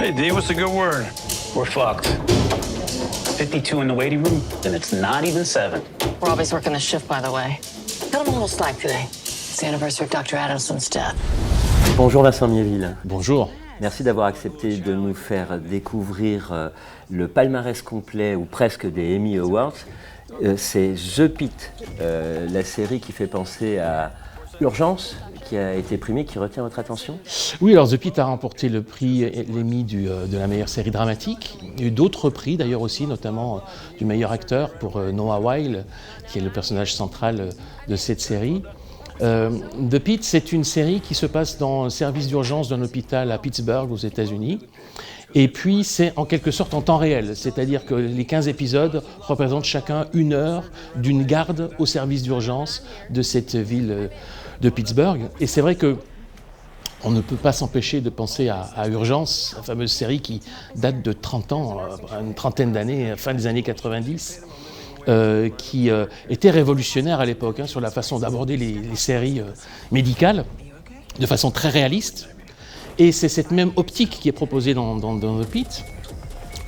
Hey, D, what's a good word? We're fucked. 52 in the waiting room, and it's not even 7. Robbie's working the shift, by the way. Cut him a little slack today. It's the anniversary of Dr. Adamson's death. Bonjour Vincent Miéville. Bonjour. Merci d'avoir accepté de nous faire découvrir le palmarès complet, ou presque, des Emmy Awards. C'est The Pitt, la série qui fait penser à Urgence, qui a été primée, qui retient votre attention? Oui, alors The Pitt a remporté le prix l'Emmy de la meilleure série dramatique. Il y a eu d'autres prix d'ailleurs aussi, notamment du meilleur acteur pour Noah Wyle, qui est le personnage central de cette série. The Pitt, c'est une série qui se passe dans le service d'urgence d'un hôpital à Pittsburgh, aux États-Unis. Et puis, c'est en quelque sorte en temps réel, c'est-à-dire que les 15 épisodes représentent chacun 1 heure d'une garde au service d'urgence de cette ville de Pittsburgh. Et c'est vrai que on ne peut pas s'empêcher de penser à Urgence, la fameuse série qui date de 30 ans, une trentaine d'années, fin des années 90. Qui était révolutionnaire à l'époque sur la façon d'aborder les séries médicales de façon très réaliste. Et c'est cette même optique qui est proposée dans The Pitt.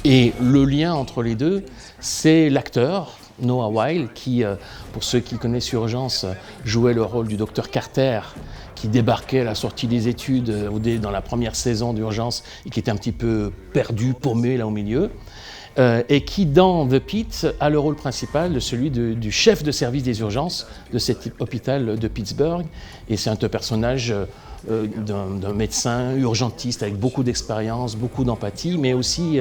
Et le lien entre les deux, c'est l'acteur Noah Wyle qui, pour ceux qui connaissent Urgence, jouait le rôle du docteur Carter qui débarquait à la sortie des études dans la première saison d'Urgence et qui était un petit peu perdu, paumé là au milieu. Et qui, dans The Pitt, a le rôle principal de celui du chef de service des urgences de cet hôpital de Pittsburgh. Et c'est un personnage d'un médecin urgentiste avec beaucoup d'expérience, beaucoup d'empathie, mais aussi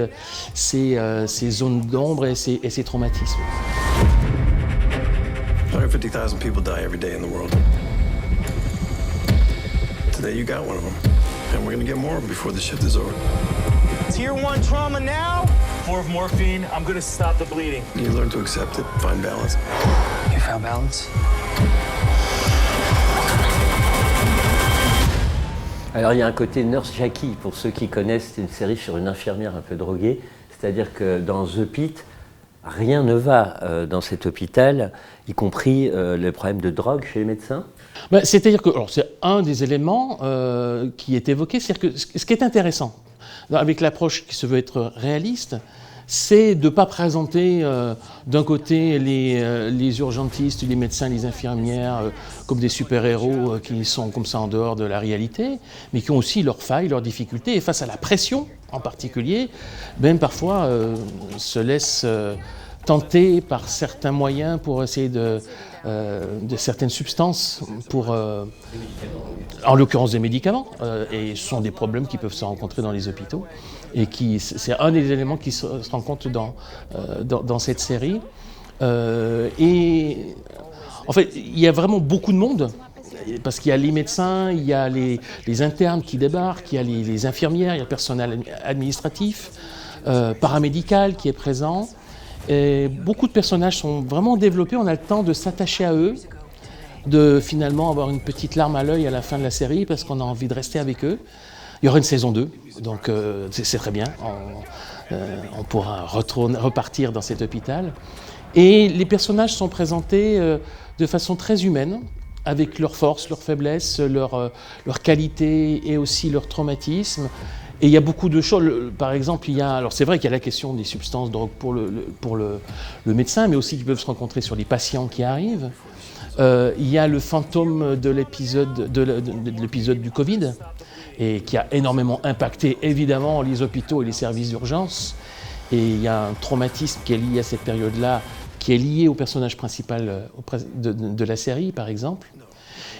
ses zones d'ombre et ses traumatismes. 150,000 people die every day in the world. Today you got one of them. And we're gonna get more before the shift is over. Tier 1 trauma now. More of morphine. I'm gonna stop the bleeding. You learn to accept it, find balance. You found balance? Alors il y a un côté Nurse Jackie, pour ceux qui connaissent, c'est une série sur une infirmière un peu droguée. C'est-à-dire que dans The Pitt, rien ne va dans cet hôpital, y compris le problème de drogue chez les médecins. C'est-à-dire que c'est un des éléments qui est évoqué. C'est-à-dire que ce qui est intéressant, avec l'approche qui se veut être réaliste, c'est de ne pas présenter d'un côté les urgentistes, les médecins, les infirmières comme des super-héros qui sont comme ça en dehors de la réalité, mais qui ont aussi leurs failles, leurs difficultés, et face à la pression en particulier, même parfois se laissent tenter par certains moyens pour essayer de certaines substances, en l'occurrence des médicaments, et ce sont des problèmes qui peuvent se rencontrer dans les hôpitaux, et c'est un des éléments qui se rencontre dans cette série. Et en fait, il y a vraiment beaucoup de monde, parce qu'il y a les médecins, il y a les internes qui débarquent, il y a les infirmières, il y a le personnel administratif, paramédical qui est présent. Et beaucoup de personnages sont vraiment développés, on a le temps de s'attacher à eux, de finalement avoir une petite larme à l'œil à la fin de la série parce qu'on a envie de rester avec eux. Il y aura une saison 2, donc c'est très bien, on pourra repartir dans cet hôpital. Et les personnages sont présentés de façon très humaine, avec leurs forces, leurs faiblesses, leurs qualités et aussi leurs traumatismes. Et il y a beaucoup de choses, par exemple, alors c'est vrai qu'il y a la question des substances de drogue pour le médecin, mais aussi qui peuvent se rencontrer sur les patients qui arrivent. Il y a le fantôme de l'épisode du Covid, et qui a énormément impacté évidemment les hôpitaux et les services d'urgence. Et il y a un traumatisme qui est lié à cette période-là, qui est lié au personnage principal de la série, par exemple.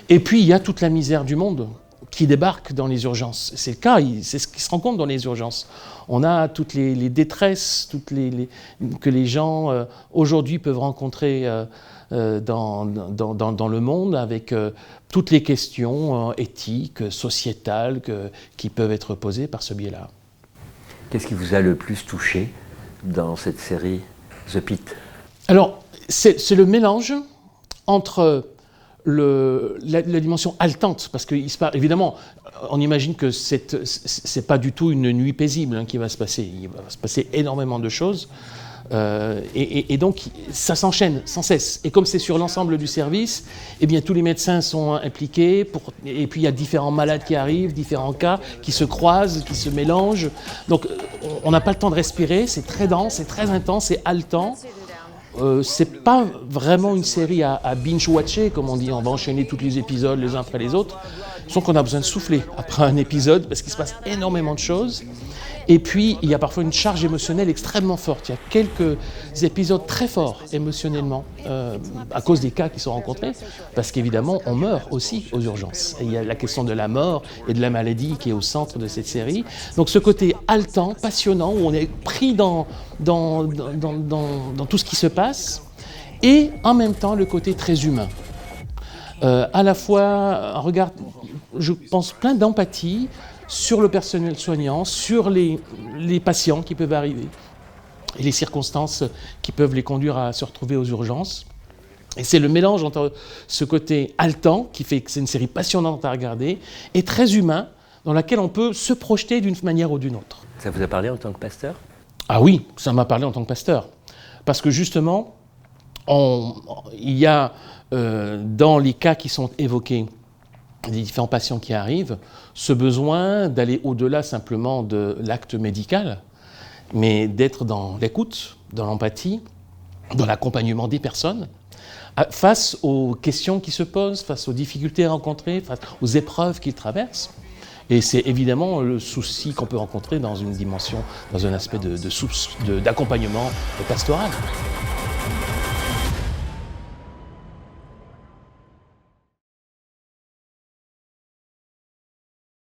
Et puis il y a toute la misère du monde qui débarquent dans les urgences. C'est le cas, c'est ce qui se rencontre dans les urgences. On a toutes les détresses que les gens aujourd'hui peuvent rencontrer dans le monde, avec toutes les questions éthiques, sociétales qui peuvent être posées par ce biais-là. Qu'est-ce qui vous a le plus touché dans cette série The Pitt? Alors, c'est le mélange entre la dimension haletante, parce que évidemment, on imagine que c'est pas du tout une nuit paisible qui va se passer. Il va se passer énormément de choses. Et donc, ça s'enchaîne sans cesse. Et comme c'est sur l'ensemble du service, eh bien, tous les médecins sont impliqués. Et puis, il y a différents malades qui arrivent, différents cas qui se croisent, qui se mélangent. Donc, on n'a pas le temps de respirer. C'est très dense, c'est très intense, c'est haletant. C'est pas vraiment une série à binge-watcher, comme on dit. On va enchaîner tous les épisodes les uns après les autres. Sauf qu'on a besoin de souffler après un épisode parce qu'il se passe énormément de choses. Et puis, il y a parfois une charge émotionnelle extrêmement forte. Il y a quelques épisodes très forts émotionnellement à cause des cas qui sont rencontrés. Parce qu'évidemment, on meurt aussi aux urgences. Et il y a la question de la mort et de la maladie qui est au centre de cette série. Donc ce côté haletant, passionnant, où on est pris dans tout ce qui se passe. Et en même temps, le côté très humain. À la fois, un regard, je pense, plein d'empathie sur le personnel soignant, sur les patients qui peuvent arriver et les circonstances qui peuvent les conduire à se retrouver aux urgences. Et c'est le mélange entre ce côté haletant, qui fait que c'est une série passionnante à regarder, et très humain, dans laquelle on peut se projeter d'une manière ou d'une autre. Ça vous a parlé en tant que pasteur ? Ah oui, ça m'a parlé en tant que pasteur. Parce que justement, il y a dans les cas qui sont évoqués, les différents patients qui arrivent, ce besoin d'aller au-delà simplement de l'acte médical, mais d'être dans l'écoute, dans l'empathie, dans l'accompagnement des personnes, face aux questions qui se posent, face aux difficultés rencontrées, face aux épreuves qu'ils traversent. Et c'est évidemment le souci qu'on peut rencontrer dans une dimension, dans un aspect d'accompagnement pastoral.